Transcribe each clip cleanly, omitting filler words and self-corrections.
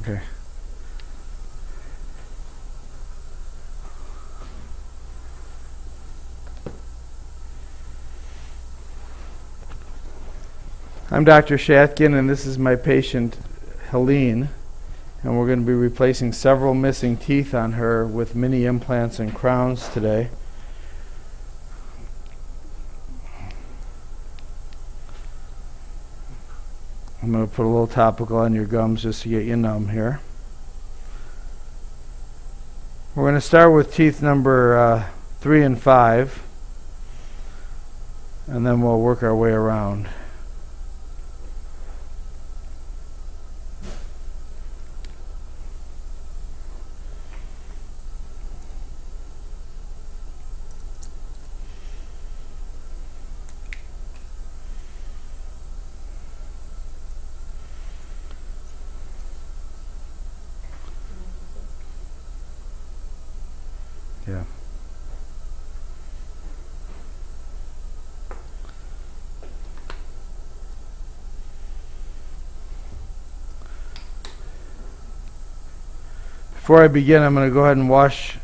Okay. I'm Dr. Shatkin, and this is my patient Helene, and we're going to be replacing several missing teeth on her with mini implants and crowns today. I'm going to put a little topical on your gums just to get you numb here. We're going to start with teeth number 3 and 5, and then we'll work our way around. Yeah. Before I begin, I'm going to go ahead and wash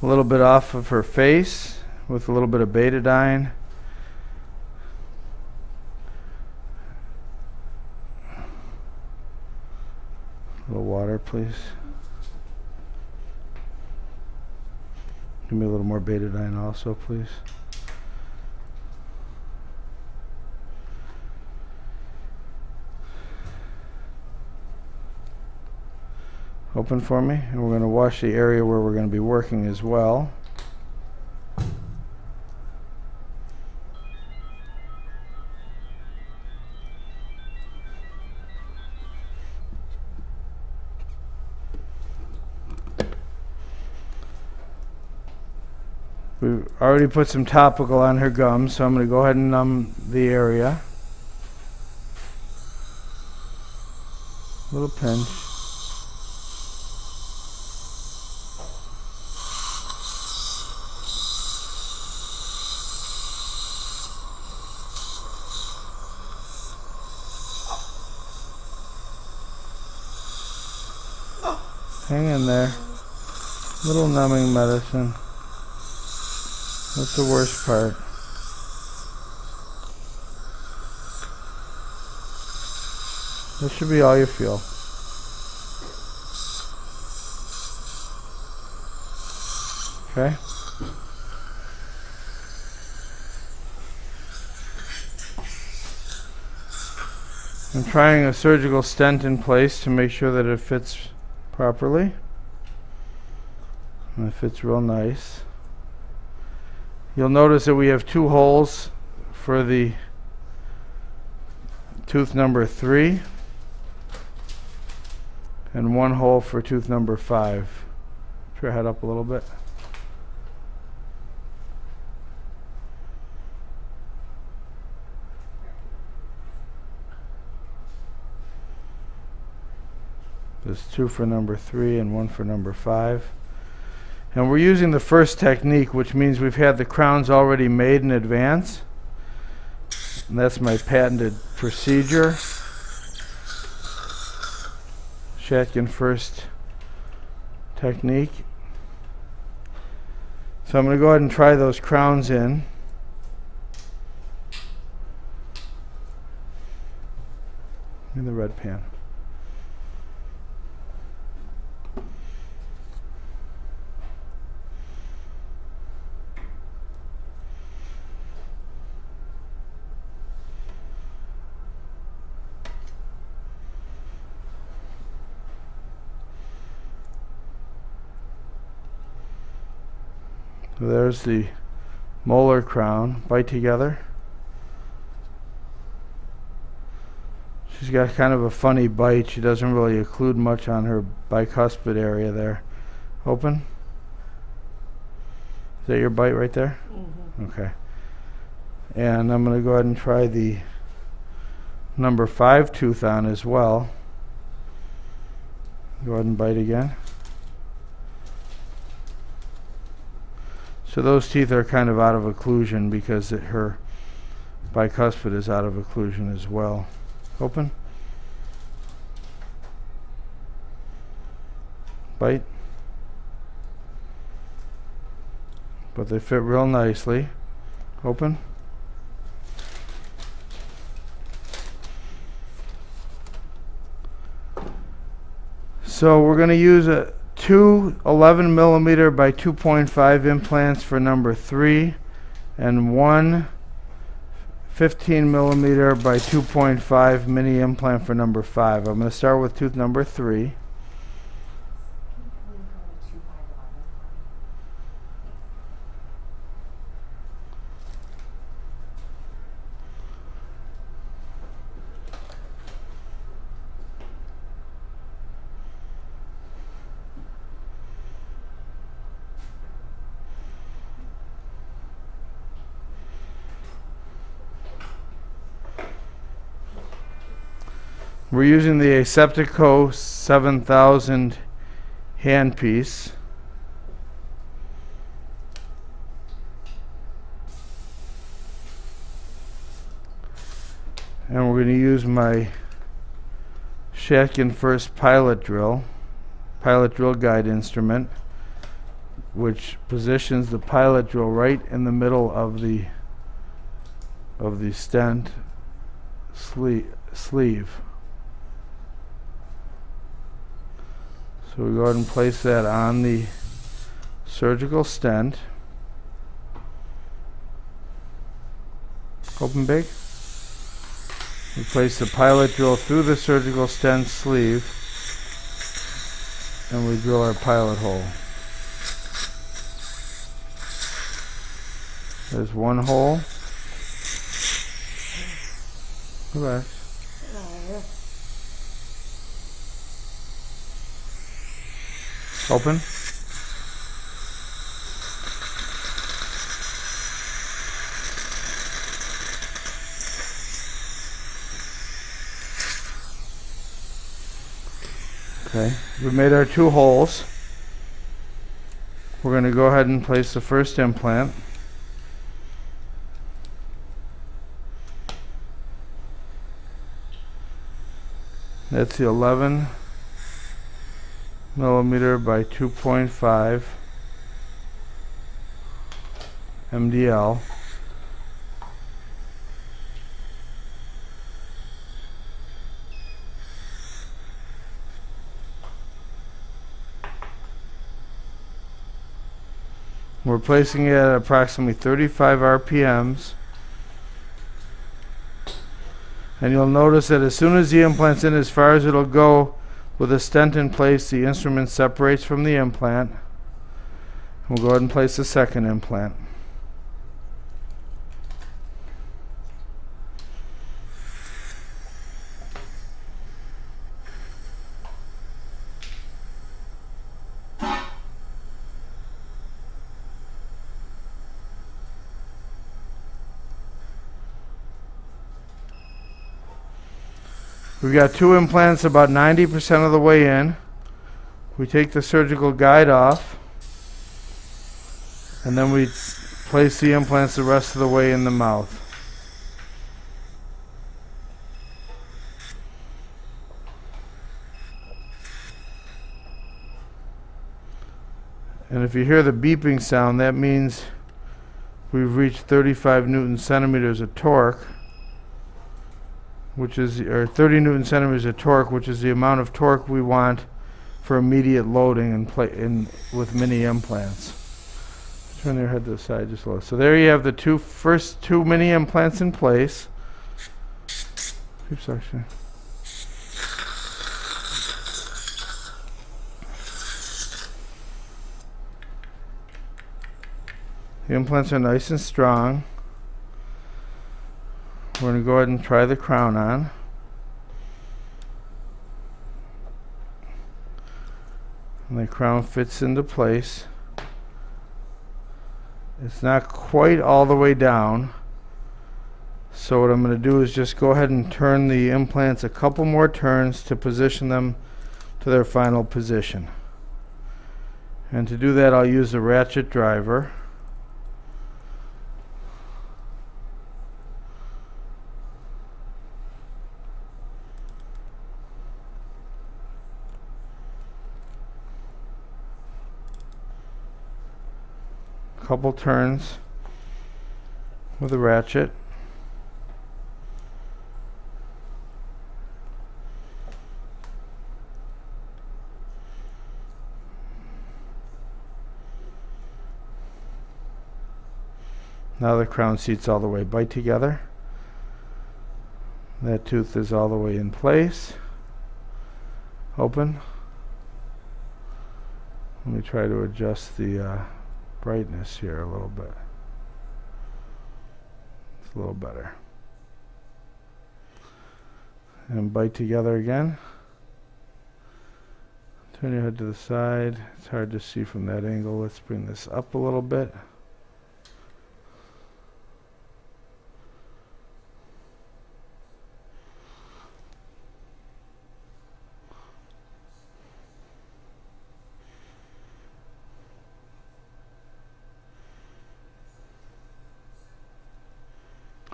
a little bit off of her face with a little bit of betadine. A little water, please. Give me a little more betadine also, please. Open for me, and we're going to wash the area where we're going to be working as well. We've already put some topical on her gums, so I'm going to go ahead and numb the area. A little pinch. Hang in there. Little numbing medicine. That's the worst part. This should be all you feel. Okay? I'm trying a surgical stent in place to make sure that it fits properly. And it fits real nice. You'll notice that we have 2 holes for the tooth number 3 and 1 hole for tooth number 5. Put your head up a little bit. There's 2 for number 3 and 1 for number 5. And we're using the FIRST technique, which means we've had the crowns already made in advance. And that's my patented procedure. Shatkin F.I.R.S.T technique. So I'm going to go ahead and try those crowns in. In the red pan. So there's the molar crown. Bite together. She's got kind of a funny bite. She doesn't really occlude much on her bicuspid area there. Open. Is that your bite right there? Mm-hmm. Okay. And I'm going to go ahead and try the number 5 tooth on as well. Go ahead and bite again. So those teeth are kind of out of occlusion because her bicuspid is out of occlusion as well. Open. bite. But they fit real nicely. Open. So we're going to use two 11 millimeter by 2.5 implants for number 3 and one 15 millimeter by 2.5 mini implant for number 5. I'm going to start with tooth number 3. We're using the Aseptico 7000 handpiece. And we're going to use my Shatkin F.I.R.S.T pilot drill guide instrument, which positions the pilot drill right in the middle of the stent sleeve. So we go ahead and place that on the surgical stent. Open big. We place the pilot drill through the surgical stent sleeve and we drill our pilot hole. There's one hole. Relax. Open. Okay, we made our 2 holes. We're going to go ahead and place the first implant. That's the 11 millimeter by 2.5 MDL. We're placing it at approximately 35 RPMs. And you'll notice that as soon as the implant's in, as far as it'll go with a stent in place, the instrument separates from the implant. We'll go ahead and place the second implant. We've got 2 implants about 90% of the way in. We take the surgical guide off and then we place the implants the rest of the way in the mouth. And if you hear the beeping sound, that means we've reached 35 Newton centimeters of torque, which is, or 30 Newton centimeters of torque, which is the amount of torque we want for immediate loading with mini implants. Turn your head to the side just a little. So there you have the first two mini implants in place. Keep suction. The implants are nice and strong. We're going to go ahead and try the crown on. And the crown fits into place. It's not quite all the way down. So what I'm going to do is just go ahead and turn the implants a couple more turns to position them to their final position. And to do that, I'll use the ratchet driver. couple turns with a ratchet. Now the crown seat's all the way. Bite together. That tooth is all the way in place. Open. Let me try to adjust the brightness here a little bit. It's a little better. And bite together again. Turn your head to the side. It's hard to see from that angle. Let's bring this up a little bit.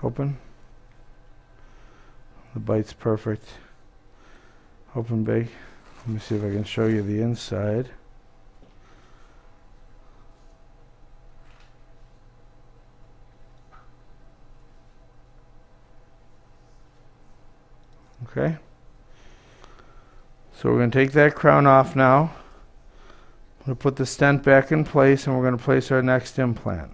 Open. The bite's perfect. Open big. Let me see if I can show you the inside. Okay. So we're going to take that crown off now. I'm going to put the stent back in place, and we're going to place our next implant.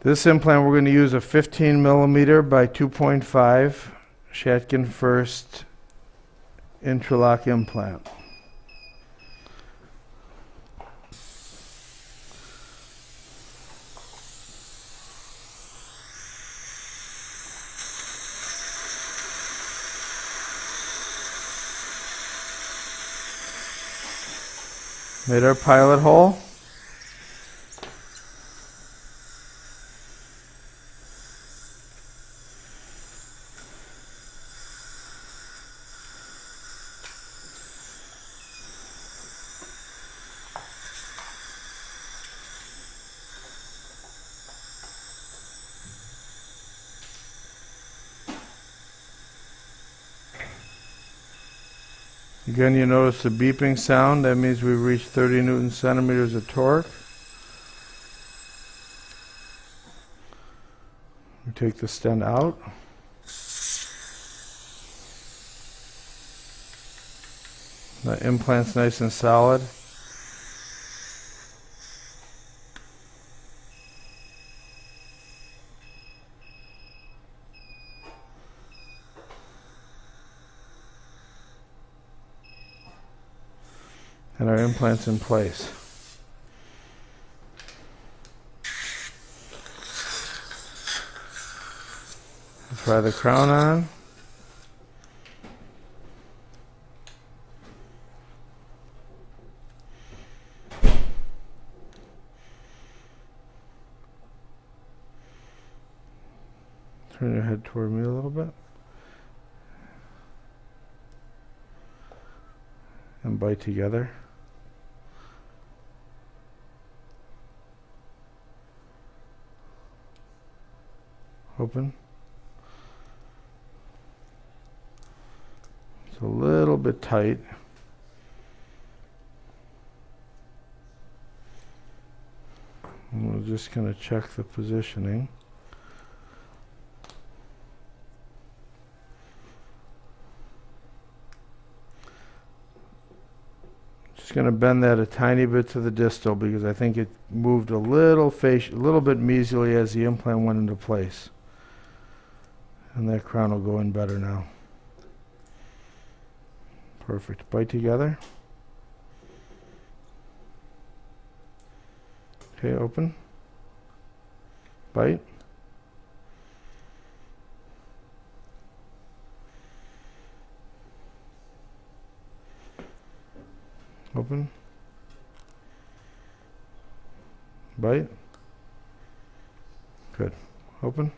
This implant, we're going to use a 15 millimeter by 2.5 Shatkin F.I.R.S.T intralock implant. Made our pilot hole. Again, you notice the beeping sound. That means we've reached 30 Newton centimeters of torque. We take the stent out. The implant's nice and solid. And our implant's in place. Try the crown on. Turn your head toward me a little bit. And bite together. Open. It's a little bit tight. And we're just going to check the positioning. Just going to bend that a tiny bit to the distal because I think it moved a little bit measly as the implant went into place. And that crown will go in better now. Perfect. Bite together. Okay, open. Bite. Open. Bite. Good. Open.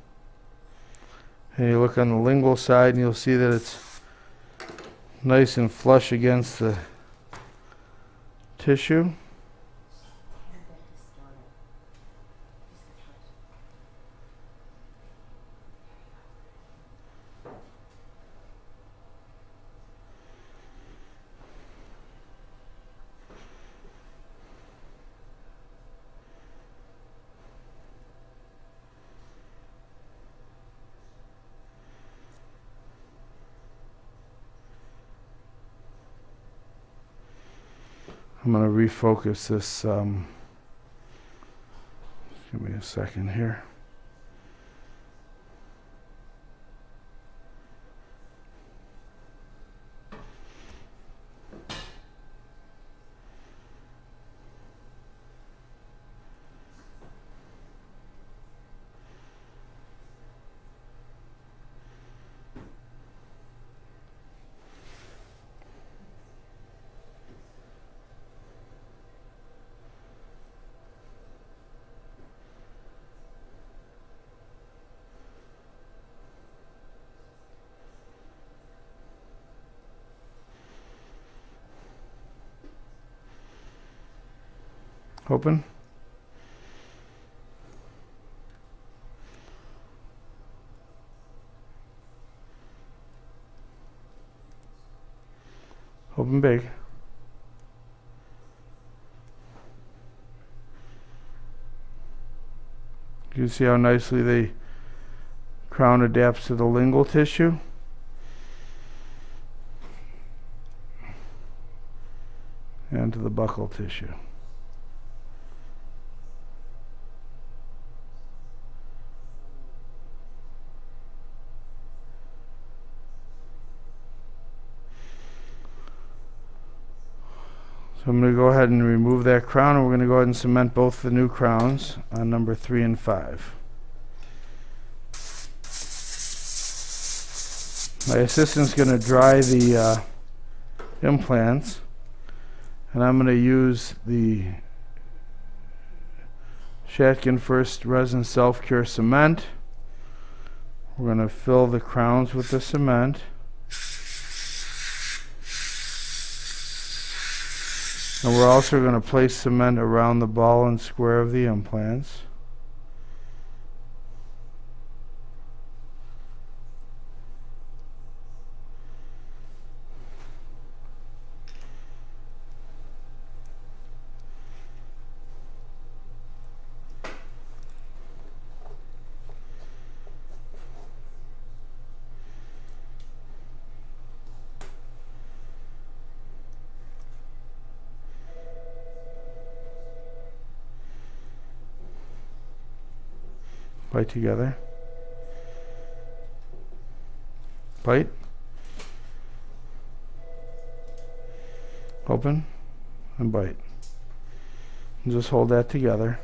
And you look on the lingual side and you'll see that it's nice and flush against the tissue. I'm going to refocus this. Give me a second here. Open. Open big. You see how nicely the crown adapts to the lingual tissue. And to the buccal tissue. So I'm going to go ahead and remove that crown, and we're going to go ahead and cement both the new crowns on number 3 and 5. My assistant's going to dry the implants, and I'm going to use the Shatkin F.I.R.S.T resin self-cure cement. We're going to fill the crowns with the cement. And we're also going to place cement around the ball and square of the implants. Bite together. Bite. Open and bite. And just hold that together.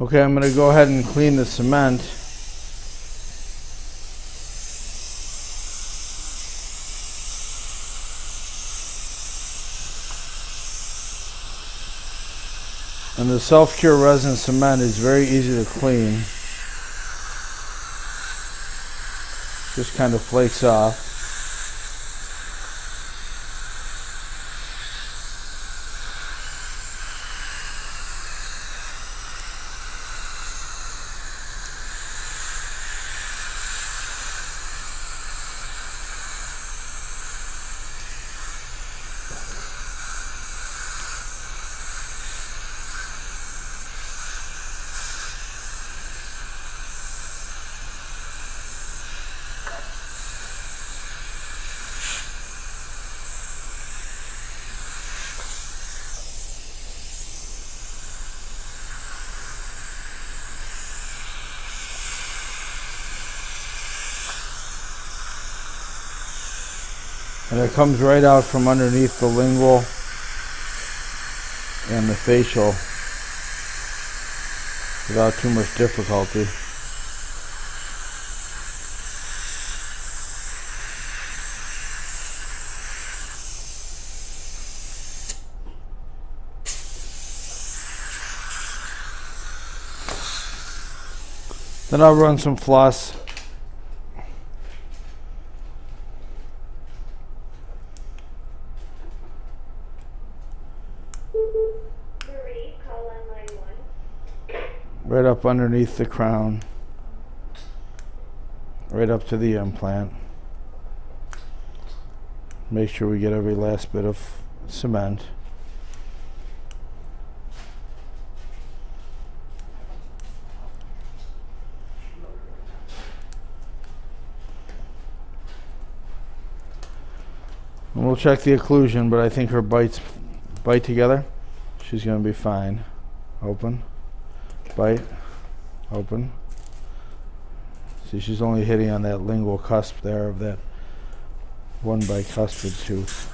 Okay, I'm going to go ahead and clean the cement. And the self-cure resin cement is very easy to clean. Just kind of flakes off. And it comes right out from underneath the lingual and the facial without too much difficulty. Then I'll run some floss. Right up underneath the crown, right up to the implant. Make sure we get every last bit of cement. And we'll check the occlusion, but I think her bites bite together. She's going to be fine. Open. Bite, open. See, she's only hitting on that lingual cusp there of that one bicuspid tooth.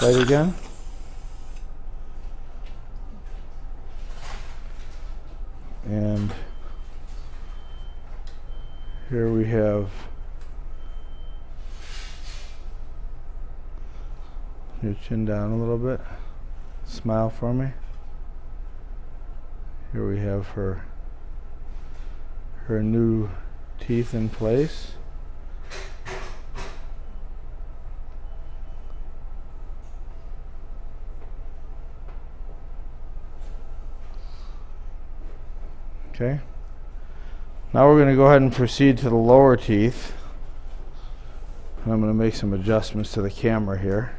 Bite again. And here we have your chin down a little bit. Smile for me. Here we have her new teeth in place. Okay. Now we're going to go ahead and proceed to the lower teeth. And I'm going to make some adjustments to the camera here.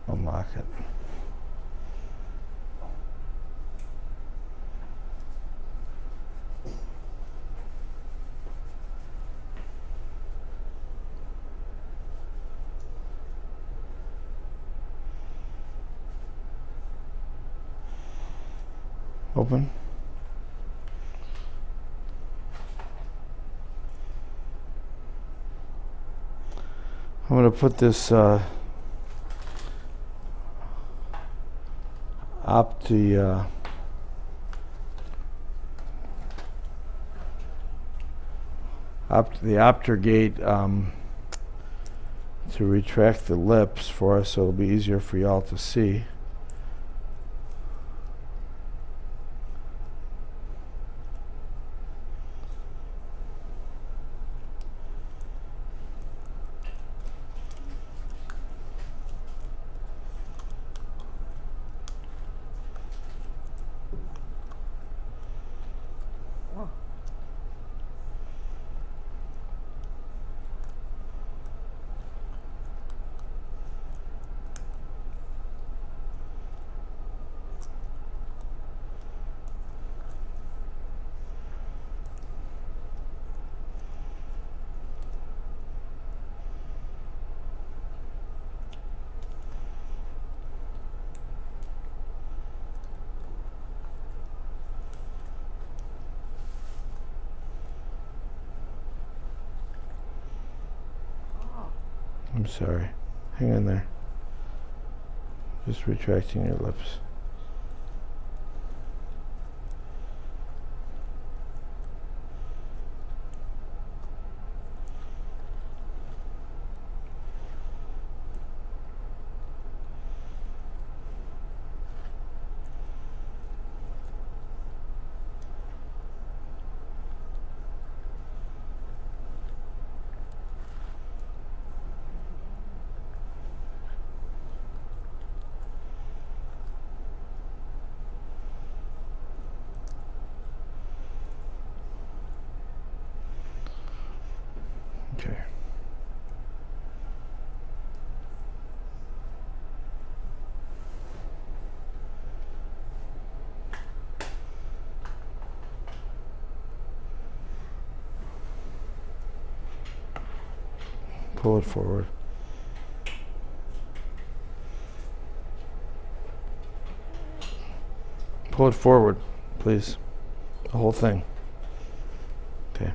Unlock it. Open. I'm going to put this the Optergate to retract the lips for us so it'll be easier for y'all to see. I'm sorry. Hang in there. Just retracting your lips. Okay. Pull it forward. Pull it forward, please. The whole thing. Okay.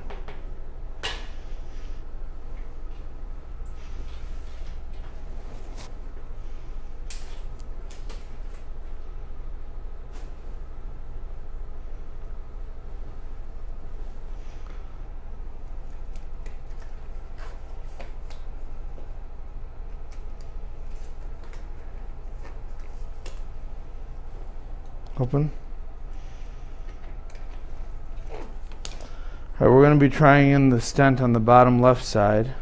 Open. Alright, we're going to be trying in the stent on the bottom left side.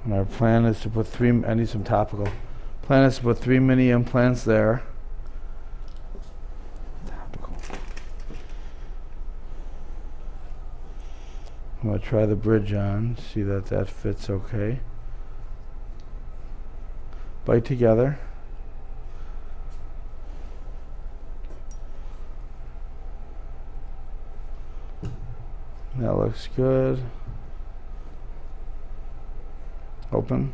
And our plan is to put I need some topical. Plan is to put 3 mini implants there. Topical. I'm going to try the bridge on, see that that fits okay. Bite together. That looks good. Open.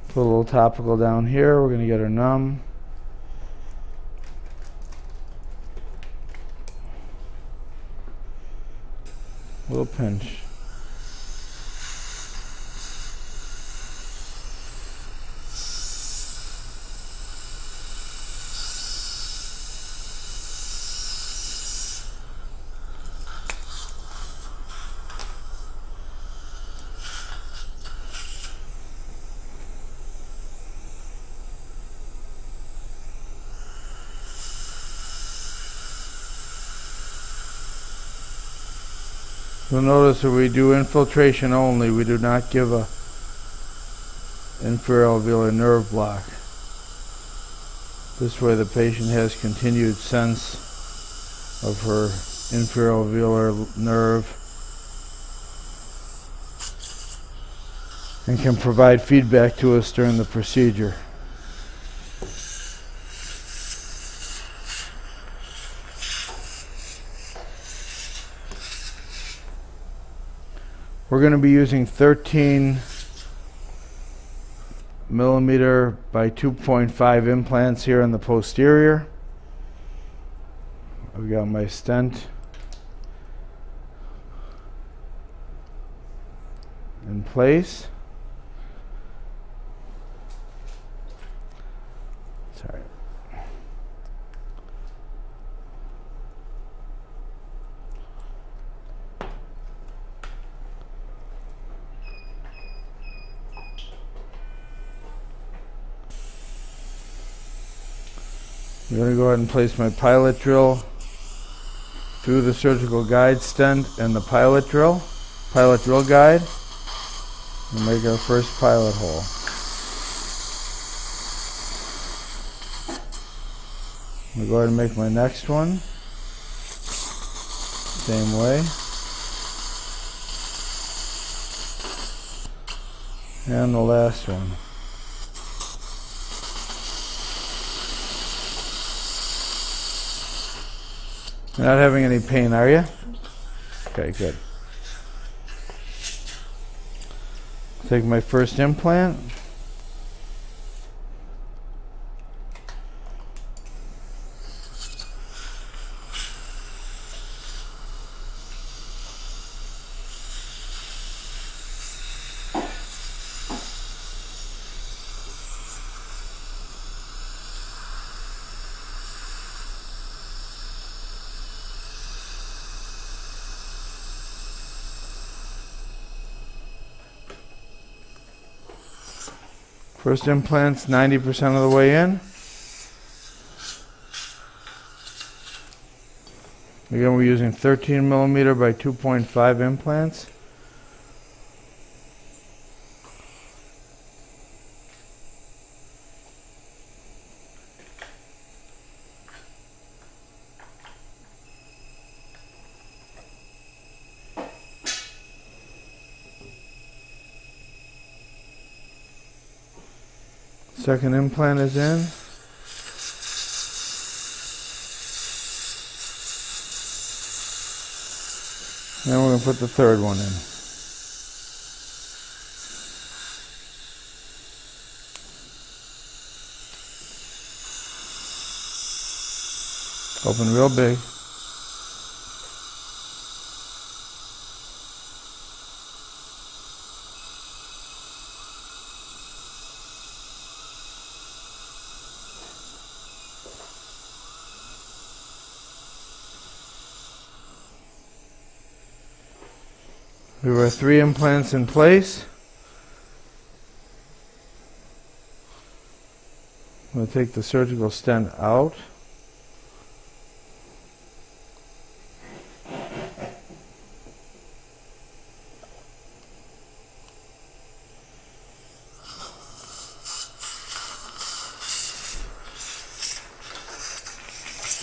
Put a little topical down here. We're going to get her numb. A little pinch. You'll notice that we do infiltration only. We do not give a inferior alveolar nerve block. This way the patient has continued sense of her inferior alveolar nerve and can provide feedback to us during the procedure. We're going to be using 13 millimeter by 2.5 implants here in the posterior. I've got my stent in place. Sorry. I'm going to go ahead and place my pilot drill through the surgical guide stent and the pilot drill guide, and make our first pilot hole. I'm going to go ahead and make my next one. Same way. And the last one. You're not having any pain, are you? Okay, good. Take my first implant. First implant's 90% of the way in. Again, we're using 13 millimeter by 2.5 implants. Second implant is in. Now we're going to put the third one in. Open real big. We have our 3 implants in place. We'll take the surgical stent out.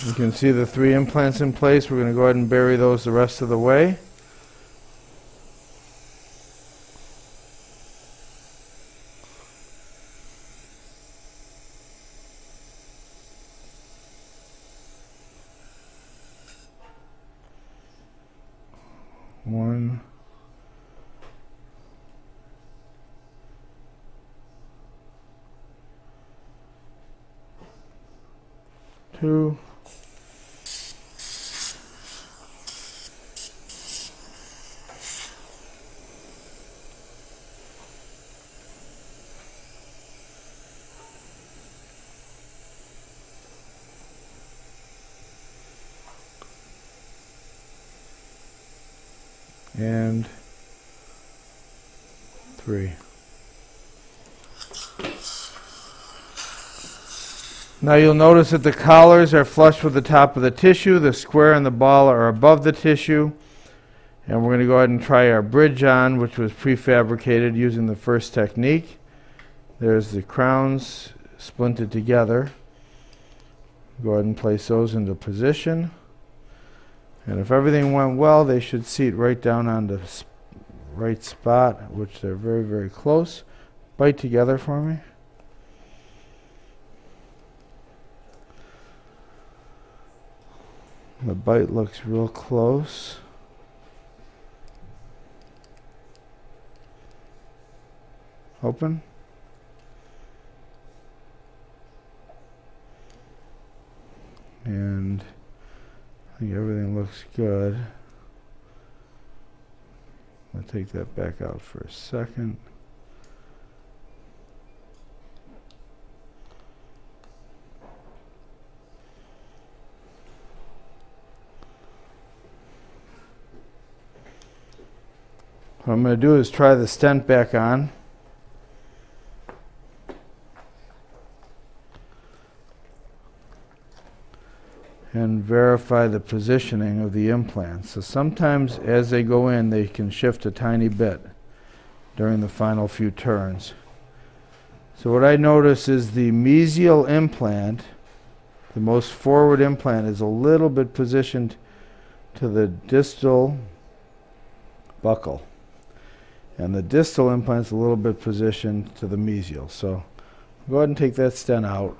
You can see the 3 implants in place. We're going to go ahead and bury those the rest of the way. One, two, and 3. Now you'll notice that the collars are flush with the top of the tissue. The square and the ball are above the tissue. And we're going to go ahead and try our bridge on, which was prefabricated using the FIRST technique. There's the crowns splinted together. Go ahead and place those into position. And if everything went well, they should seat right down on the right spot, which they're very, very close. Bite together for me. The bite looks real close. Open. And I think everything looks good. I'll take that back out for a second. What I'm going to do is try the stent back on. And verify the positioning of the implants. So sometimes as they go in, they can shift a tiny bit during the final few turns. So what I notice is the mesial implant, the most forward implant, is a little bit positioned to the distal buccal. And the distal implant is a little bit positioned to the mesial. So go ahead and take that stent out.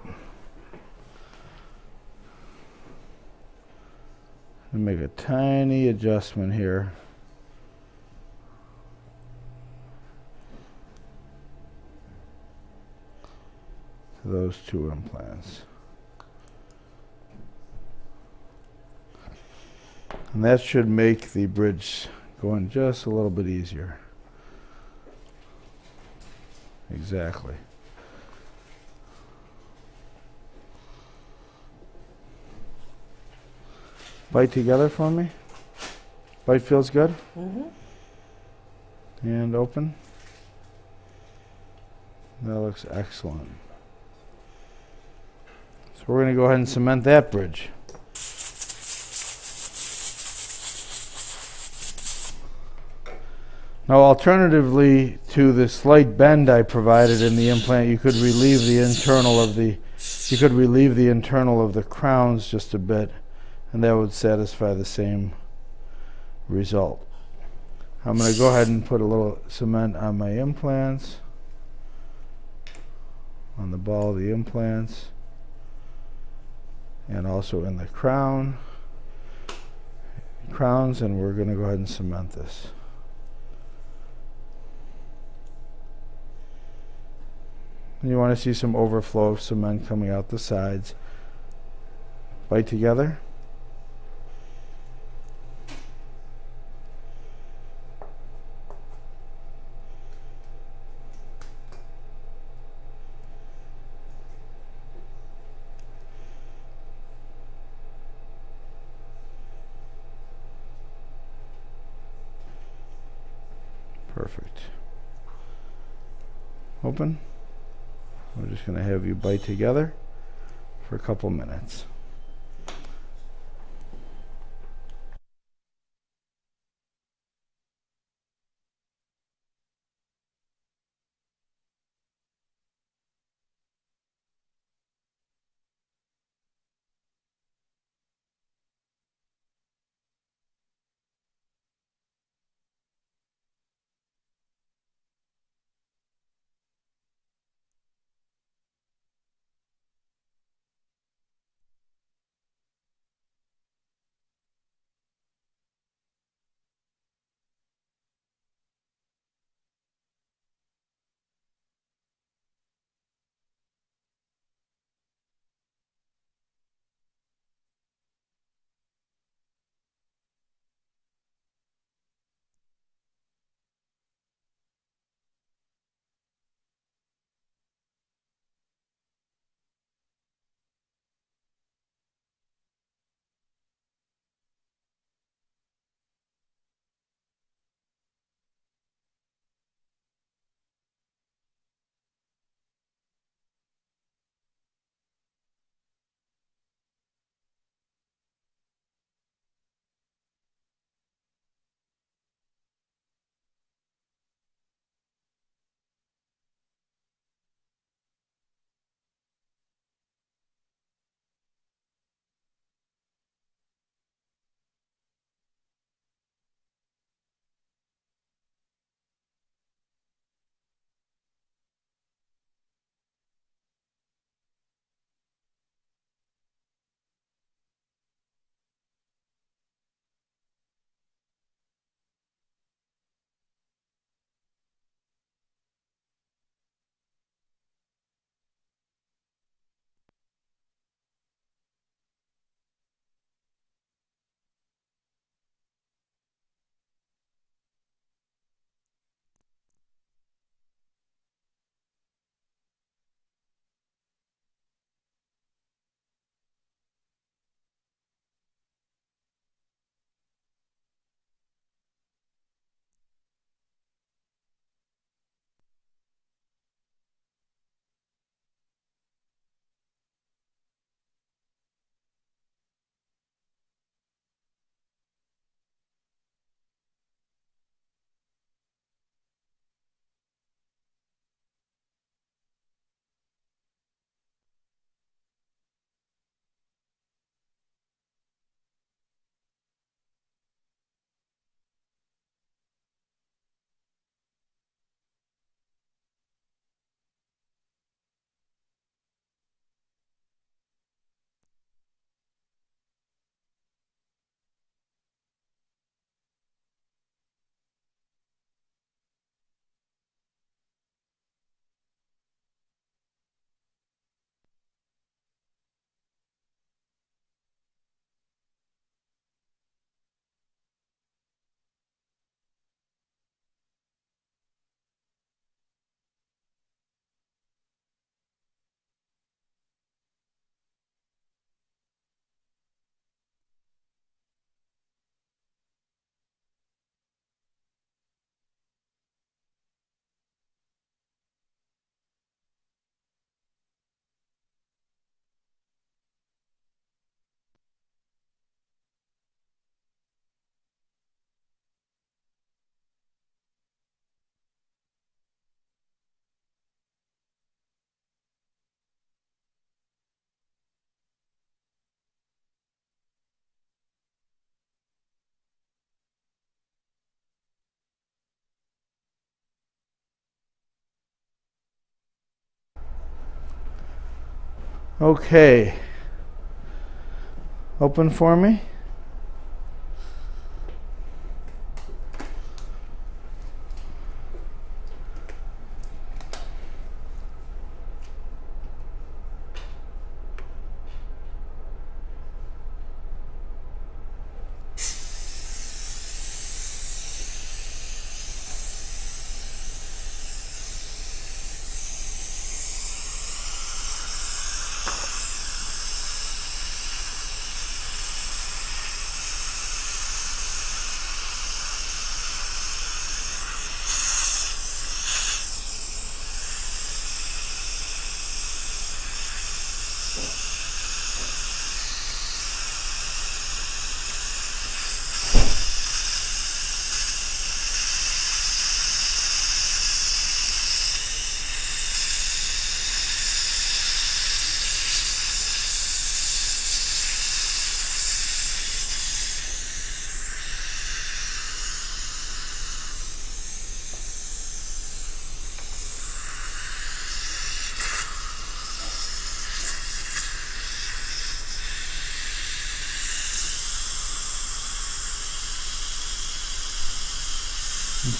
And make a tiny adjustment here. To those two implants. And that should make the bridge go in just a little bit easier. Exactly. Bite together for me. Bite feels good? Mm-hmm. And open. That looks excellent. So we're going to go ahead and cement that bridge. Now, alternatively to the slight bend I provided in the implant, you could relieve the internal of the crowns just a bit, and that would satisfy the same result. I'm going to go ahead and put a little cement on my implants, on the ball of the implants, and also in the crowns, and we're going to go ahead and cement this. You want to see some overflow of cement coming out the sides. Bite together. Perfect. Open. We're just going to have you bite together for a couple minutes. Okay. Open for me.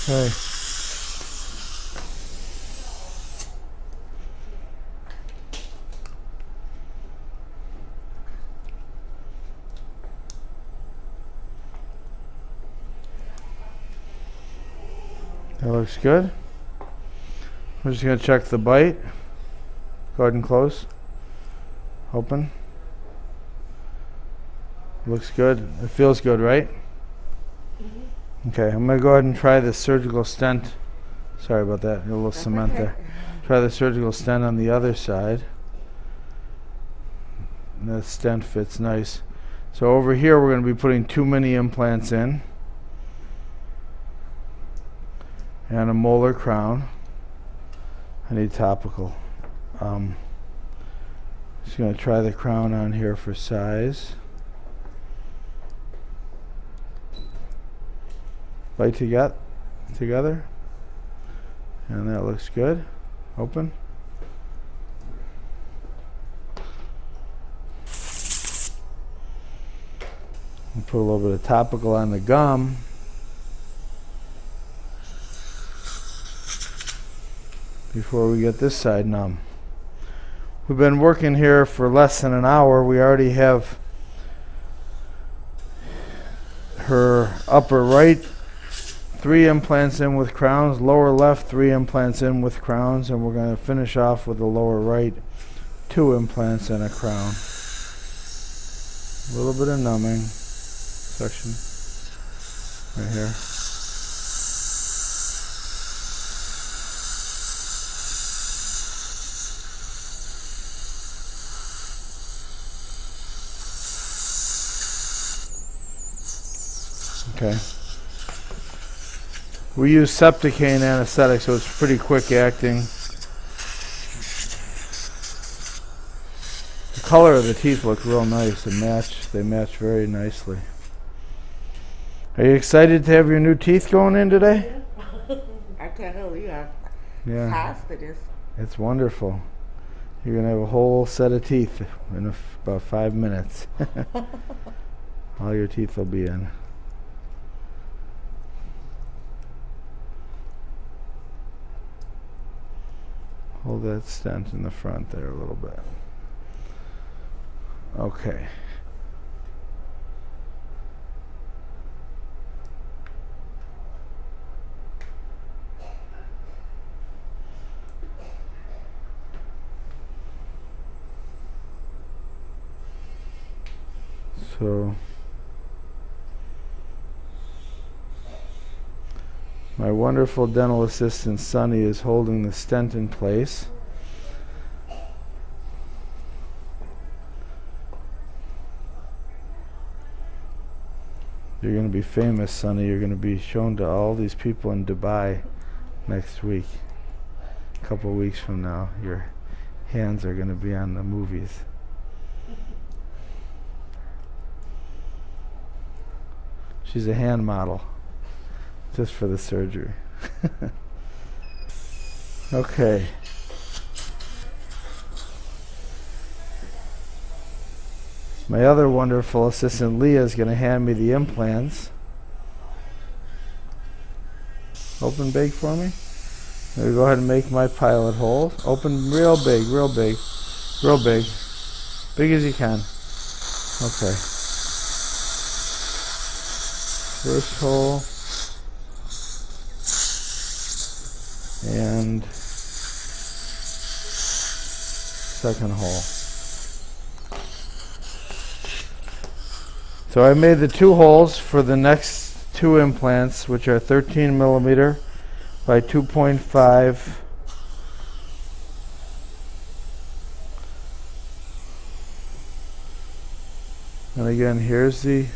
Okay. That looks good. We're just going to check the bite. Go ahead and close. Open. Looks good. It feels good, right? Okay, I'm going to go ahead and try the surgical stent. Sorry about that. A little cement there. Try the surgical stent on the other side. And that stent fits nice. So over here we're going to be putting 2 mini implants in. And a molar crown. I need topical. Just going to try the crown on here for size. Bite together. And that looks good. Open. I'll put a little bit of topical on the gum. Before we get this side numb. We've been working here for less than an hour. We already have her upper right 3 implants in with crowns, lower left 3 implants in with crowns, and we're going to finish off with the lower right 2 implants and a crown. A little bit of numbing section right here. Okay. We use septicane anesthetic, so it's pretty quick acting. The color of the teeth look real nice and they match very nicely. Are you excited to have your new teeth going in today? I can't believe how fast it is. It's wonderful. You're going to have a whole set of teeth in about 5 minutes. All your teeth will be in. Hold that stent in the front there a little bit. Okay. So my wonderful dental assistant Sunny is holding the stent in place. You're going to be famous, Sunny. You're going to be shown to all these people in Dubai next week. A couple weeks from now, your hands are going to be on the movies. She's a hand model. Just for the surgery. My other wonderful assistant Leah is going to hand me the implants. Open big for me. I'm going to go ahead and make my pilot holes. Open real big, real big, real big. Big as you can. Okay. First hole. And second hole. So I made the 2 holes for the next 2 implants, which are 13 millimeter by 2.5 and again here's the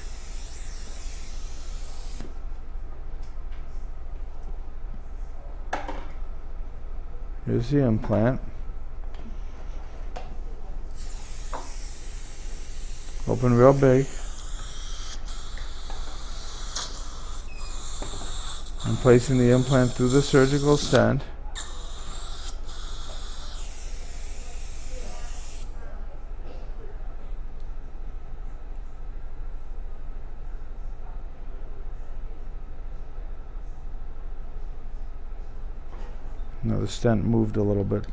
implant. Open real big. I'm placing the implant through the surgical stent. Now the stent moved a little bit.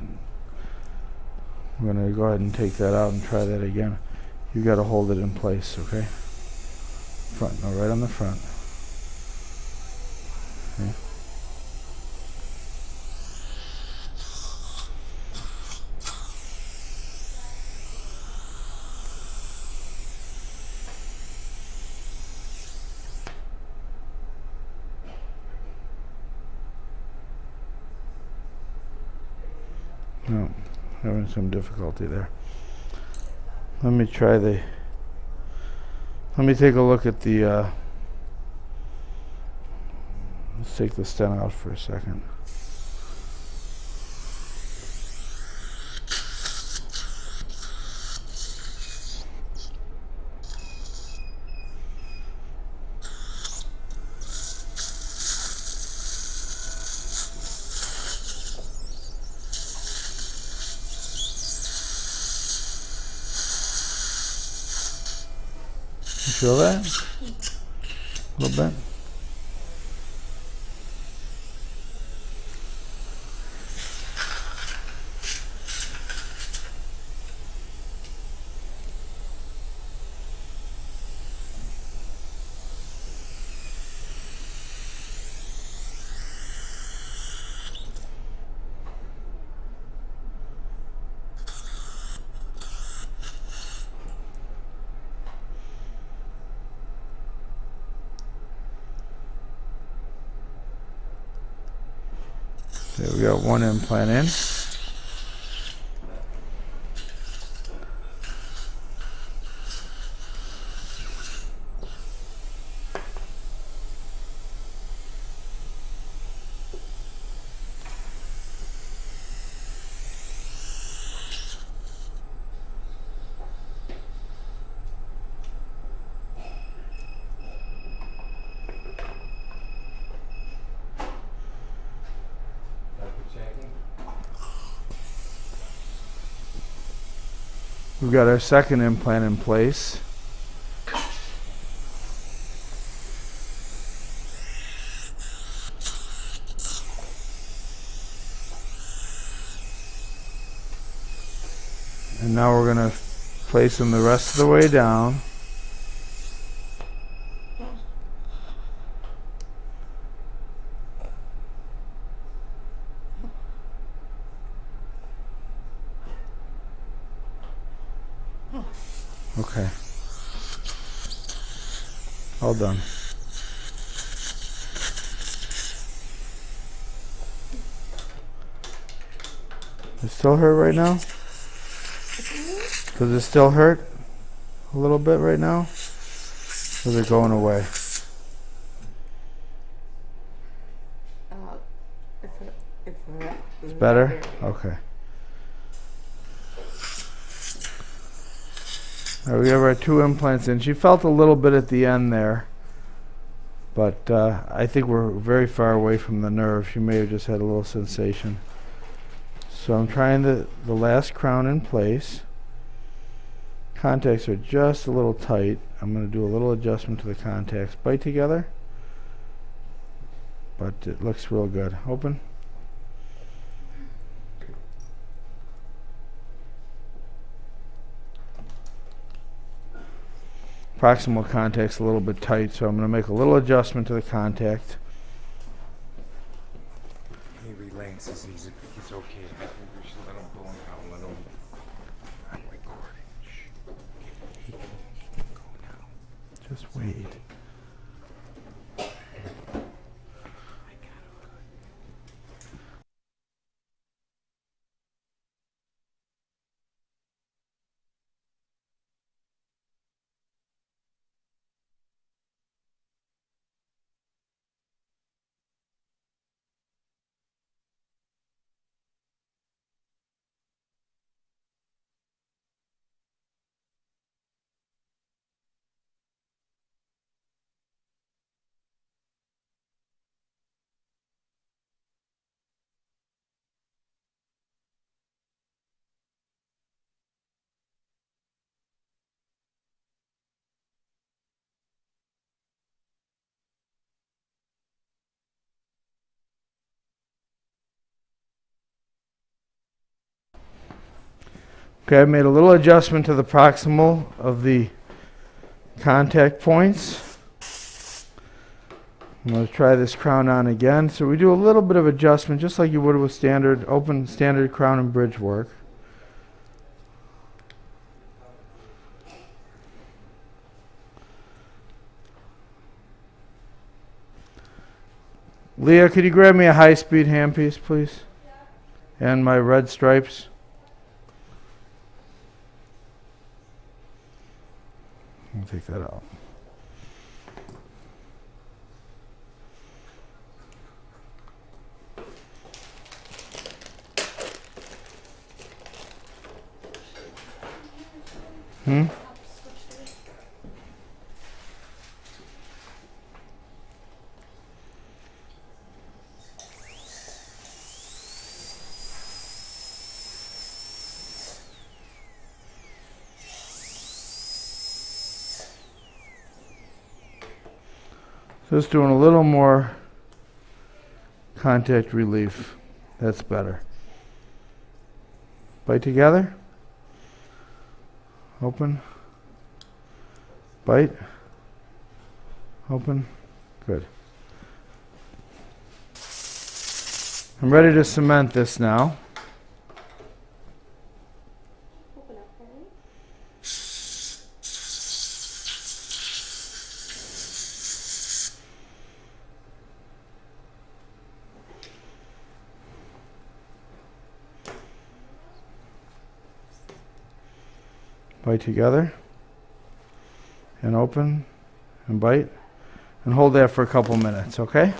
I'm going to go ahead and take that out and try that again. You got to hold it in place, okay? Front, no, right on the front. Okay. No, having some difficulty there. Let me try the. Let me take a look at the. Let's take the stent out for a second. You feel that? A little bit? Okay, we got 1 implant in. We've got our second implant in place. And now we're going to place them the rest of the way down. Okay. All done. It still hurt right now? Does it still hurt a little bit right now? Or is it going away? It's better? Okay. All right, we have our 2 implants in. She felt a little bit at the end there, but I think we're very far away from the nerve. She may have just had a little sensation. So I'm trying the last crown in place. Contacts are just a little tight. I'm going to do a little adjustment to the contacts. Bite together. But it looks real good. Open. Proximal contact's a little bit tight, so I'm going to make a little adjustment to the contact. He relaxes. He's okay. I think we should let him blow out. Let him. I'm recording. Shh. He can go now. Just wait. Okay, I've made a little adjustment to the proximal of the contact points. I'm going to try this crown on again. So we do a little bit of adjustment, just like you would with standard crown and bridge work. Leah, could you grab me a high-speed handpiece, please? Yeah. And my red stripes. I'll take that out. Just doing a little more contact relief. That's better. Bite together. Open. Bite. Open. Good. I'm ready to cement this now. Bite together and open and bite and hold that for a couple minutes, okay?